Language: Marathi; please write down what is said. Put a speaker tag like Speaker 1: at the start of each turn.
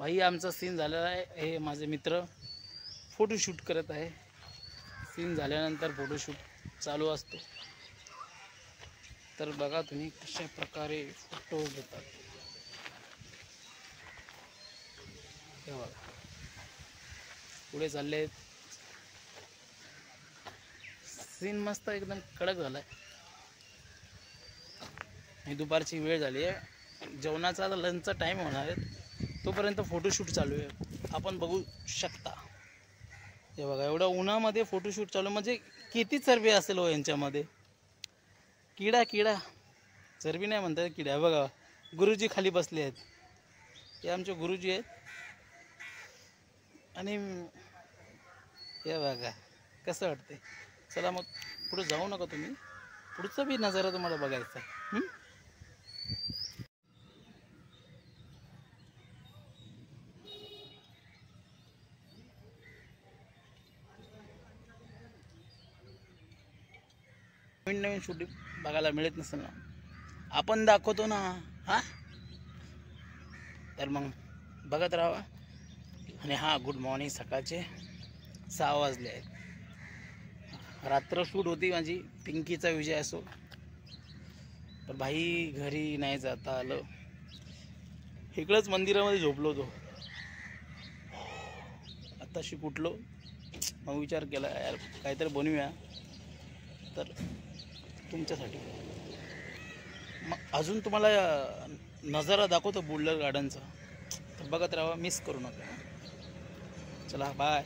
Speaker 1: भाई आमचा सीन झालेला आहे। हे माझे मित्र फोटोशूट करत आहे। सीन झाल्यानंतर फोटोशूट चालू असतो। तर बघा तुम्ही कशा प्रकारे फोटो घेतात। हे बघा पुढे चालले। सीन मस्त एकदम कडक झालाय। ही दुपारची वेळ झाली आहे। जेवणाचा आता लंचचा टाइम होणार आहे। तोपर्यंत फोटोशूट चालू आहे। आपण बघू शकता। हे बघा एवढ्या उन्हामध्ये फोटोशूट चालू म्हणजे किती चरबी असेल हो यांच्यामध्ये। किडा चरबी नाही म्हणतात, किडा। बघा गुरुजी खाली बसले आहेत। हे आमचे गुरुजी आहेत। आणि हे बघा कसं वाटते। चला मग पुढे जाऊ नका तुम्ही, पुढचा बी नजारा तुम्हाला बघायचा आहे। नवीन शूटिंग बघायला मिळत नसेल ना, आपण दाखवतो ना। हा तर मग बघत राहा। आणि हा गुड मॉर्निंग, सकाळचे 6 वाजले आहेत। रात्र शूट होती माझी, पिंकीचा विजय असो। तर भाई घरी नाही जाता आलं। इकडंच मंदिरामध्ये झोपलो होतो। आत्ताशी कुठलो मग विचार केला यार काहीतरी बनवूया तर तुमच्यासाठी। मग अजून तुम्हाला नजारा दाखवतो बुलढाणा गार्डनचा। तर बघत राहा, मिस करू नका। चला बाय।